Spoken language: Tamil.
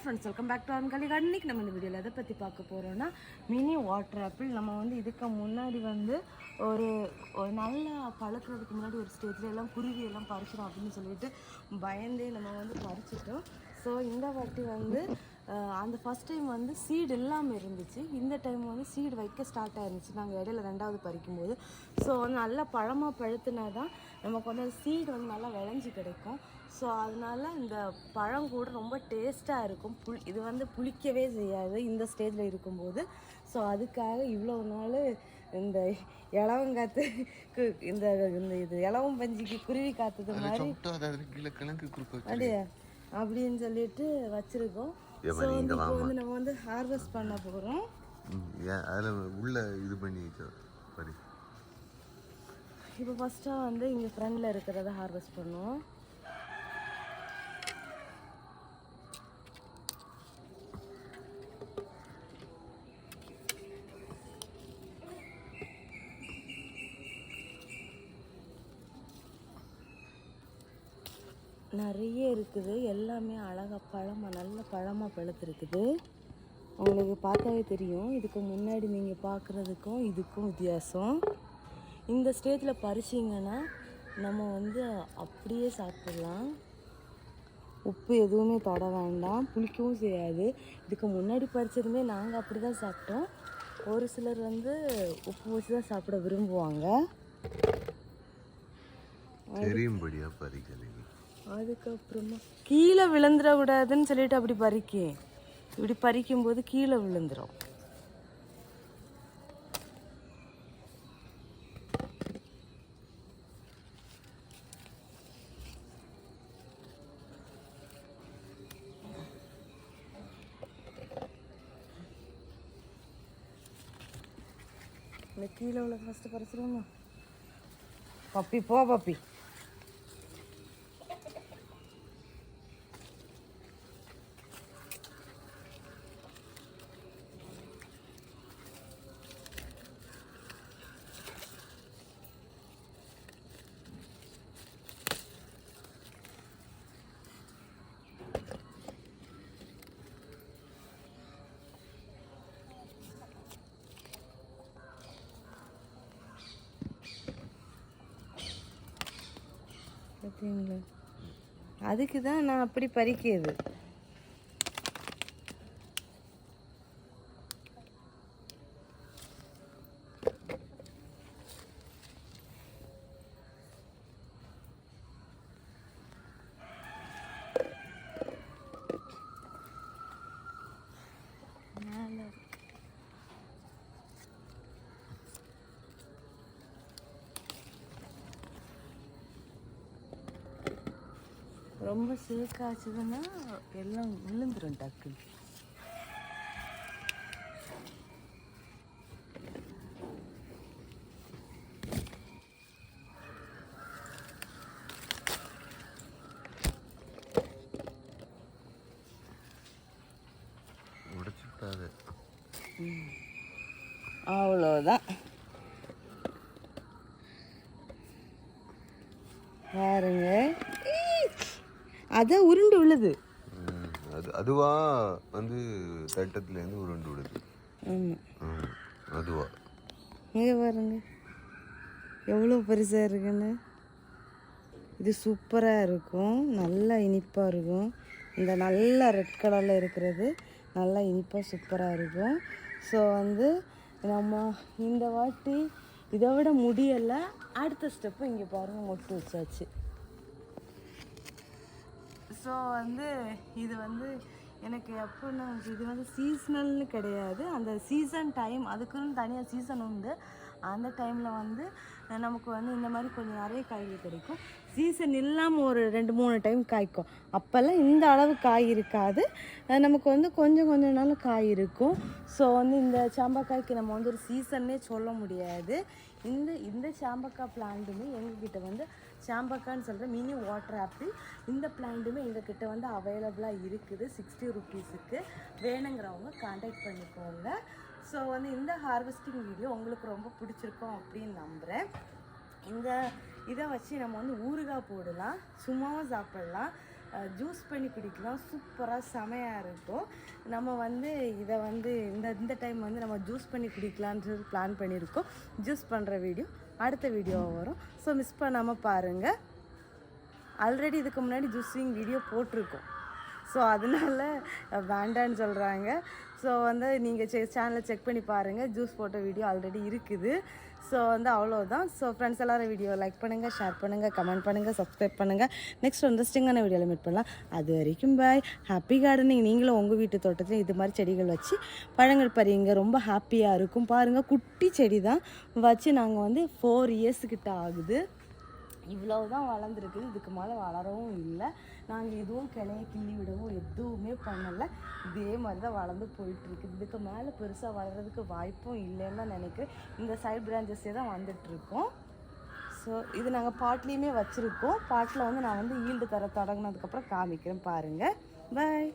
ஃப்ரெண்ட்ஸ், வெல்கம் பேக் டு அன்கலி கார்டன். இன்னைக்கு நம்ம இந்த வீடியோவில் எதை பற்றி பார்க்க போகிறோம்னா மினி வாட்டர் ஆப்பிள். நம்ம வந்து இதுக்கு முன்னாடி வந்து ஒரு நல்லா பழுக்கிறதுக்கு முன்னாடி ஒரு ஸ்டேஜில் எல்லாம் குருவி எல்லாம் பறிச்சிடும் அப்படின்னு சொல்லிட்டு பயந்தே நம்ம வந்து பறிச்சிட்டோம். ஸோ இந்த வாட்டி வந்து அந்த ஃபஸ்ட் டைம் வந்து சீடு இல்லாமல் இருந்துச்சு. இந்த டைம் வந்து சீடு வைக்க ஸ்டார்ட் ஆயிருந்துச்சு நாங்கள் இடையில ரெண்டாவது பறிக்கும்போது. ஸோ வந்து நல்லா பழமாக பழுத்துனா தான் நமக்கு வந்து சீடு வந்து நல்லா விளைஞ்சி கிடைக்கும். ஸோ அதனால இந்த பழம் கூட ரொம்ப டேஸ்ட்டாக இருக்கும். இது வந்து புளிக்கவே செய்யாது இந்த ஸ்டேஜில் இருக்கும்போது. ஸோ அதுக்காக இவ்வளோ நாள் இந்த இலவங்காத்துக்கு இந்த இது இலவம் பஞ்சிக்கு குருவி காத்துது மாதிரி அப்படியா அப்படின்னு சொல்லிட்டு வச்சுருக்கோம். ஸோ இப்போ வந்து நம்ம வந்து ஹார்வெஸ்ட் பண்ண போகிறோம். உள்ள இது பண்ணி இப்போ ஃபஸ்ட்டாக வந்து இங்கே ஃப்ரண்டில் இருக்கிறத ஹார்வெஸ்ட் பண்ணுவோம். நிறைய இருக்குது, எல்லாமே அழகாக பழமாக நல்ல பழமாக பழுத்துருக்குது. உங்களுக்கு பார்த்தாவே தெரியும் இதுக்கு முன்னாடி நீங்கள் பார்க்குறதுக்கும் இதுக்கும் வித்தியாசம். இந்த ஸ்டேஜில் பறிச்சிங்கன்னா நம்ம வந்து அப்படியே சாப்பிட்லாம், உப்பு எதுவுமே தொட வேண்டாம், புளிக்கவும் செய்யாது. இதுக்கு முன்னாடி பறிச்சதுமே நாங்கள் அப்படி தான் சாப்பிட்டோம். ஒரு சிலர் வந்து உப்பு வச்சு தான் சாப்பிட விரும்புவாங்க. அதுக்கப்புறமா கீழே விழுந்துடக்கூடாதுன்னு சொல்லிட்டு அப்படி இப்படி பறிக்கும்போது கீழே விழுந்துடும். இந்த கீழே உள்ள ஃபஸ்ட்டு பறிச்சிருவோமா? பப்பி போ பப்பி. பார்த்தீங்களா, அதுக்கு தான் நான் அப்படி பறிக்கிறது. ரொம்ப சேக்காச்சுதுன்னா எல்லாம் விழுந்துடும் டக்கு. அவ்வளோதான். பாருங்க, அதான் உருண்டு விழுது. அதுவா வந்து தட்டத்துல இருந்து உருண்டு விழுது. அதுவா இங்க பாருங்க எவ்வளோ பெருசா இருக்குன்னு. இது சூப்பராக இருக்கும், நல்லா இனிப்பாக இருக்கும். இந்த நல்ல ரெட் கலரில் இருக்கிறது நல்லா இனிப்பாக சூப்பராக இருக்கும். ஸோ வந்து நம்ம இந்த வாட்டி இதை விட முடியலை. அடுத்த ஸ்டெப்பு இங்கே பாருங்கள், மொட்டு வச்சாச்சு. ஸோ வந்து இது வந்து எனக்கு எப்போன்னா இது வந்து சீசனல்னு கிடையாது, அந்த சீசன் டைம் அதுக்குன்னு தனியாக சீசன் உண்டு. அந்த டைமில் வந்து நமக்கு வந்து இந்த மாதிரி கொஞ்சம் நிறைய காய்கள் கிடைக்கும். சீசன் இல்லாமல் ஒரு 2-3 டைம் காய்க்கும். அப்போல்லாம் இந்த அளவு காய் இருக்காது, நமக்கு வந்து கொஞ்சம் நாள் காய் இருக்கும். ஸோ வந்து இந்த சாம்பக்காய்க்கு நம்ம வந்து ஒரு சீசன்னே சொல்ல முடியாது. இந்த சாம்பக்காய் பிளான்ட்டுமே எங்ககிட்ட வந்து சாம்பக்கான்னு சொல்கிற மினி வாட்டர் ஆப்பிள் இந்த பிளான்ட்டுமே எங்ககிட்ட வந்து அவைலபிளாக இருக்குது 60 ருபீஸுக்கு. வேணுங்கிறவங்க கான்டாக்ட் பண்ணிக்கோங்க. ஸோ வந்து இந்த ஹார்வெஸ்டிங் வீடியோ உங்களுக்கு ரொம்ப பிடிச்சிருக்கோம் அப்படின்னு நம்புகிறேன். இதை வச்சு நம்ம வந்து ஊறுகாய் போடலாம், சும்மாவும் சாப்பிடலாம். ஜூஸ் பண்ணி குடிக்கலாம். சூப்பராக செமையாக இருக்கும். நம்ம வந்து இதை வந்து இந்த டைம் வந்து நம்ம ஜூஸ் பண்ணி குடிக்கலான்னு பிளான் பண்ணியிருக்கோம். ஜூஸ் பண்ணுற வீடியோ அடுத்த வீடியோவாக வரும். ஸோ மிஸ் பண்ணாமல் பாருங்கள். ஆல்ரெடி இதுக்கு முன்னாடி ஜூஸிங் வீடியோ போட்டிருக்கோம். ஸோ அதனால வேண்டான்னு சொல்கிறாங்க. ஸோ வந்து நீங்கள் சேனலை செக் பண்ணி பாருங்கள். ஜூஸ் போட்ட வீடியோ ஆல்ரெடி இருக்குது. ஸோ வந்து அவ்வளோதான். ஸோ ஃப்ரெண்ட்ஸ் எல்லோரும் வீடியோ லைக் பண்ணுங்கள், ஷேர் பண்ணுங்கள், கமெண்ட் பண்ணுங்கள், சப்ஸ்கிரைப் பண்ணுங்கள். நெக்ஸ்ட் இன்ட்ரெஸ்டிங்கான வீடியோவில் மீட் பண்ணலாம். அது வரைக்கும் பாய். Happy gardening. நீங்களும் உங்கள் வீட்டு தோட்டத்தில் இது மாதிரி செடிகள் வச்சு பழங்கள் பறிங்க. ரொம்ப ஹாப்பியாக இருக்கும். பாருங்கள், குட்டி செடி தான் வச்சு நாங்கள் வந்து 4 years கிட்ட ஆகுது. இவ்வளோ தான் வளர்ந்துருக்குது. இதுக்கு மேலே வளரவும் இல்லை. நாங்கள் எதுவும் கிளைய கிள்ளி விடவும் எதுவுமே பண்ணலை. இதே மாதிரி தான் வளர்ந்து போயிட்டுருக்குது. இதுக்கு மேலே பெருசாக வளர்கிறதுக்கு வாய்ப்பும் இல்லைன்னு தான் நினைக்கிறேன். இந்த சைட் பிரான்ச்சஸே தான் வந்துட்டுருக்கோம். ஸோ இது நாங்கள் பாட்லேயுமே வச்சுருக்கோம். பாட்டில் வந்து நான் வந்து ஈல்டு தர தொடங்கினதுக்கப்புறம் காமிக்கிறேன். பாருங்கள். பாய்.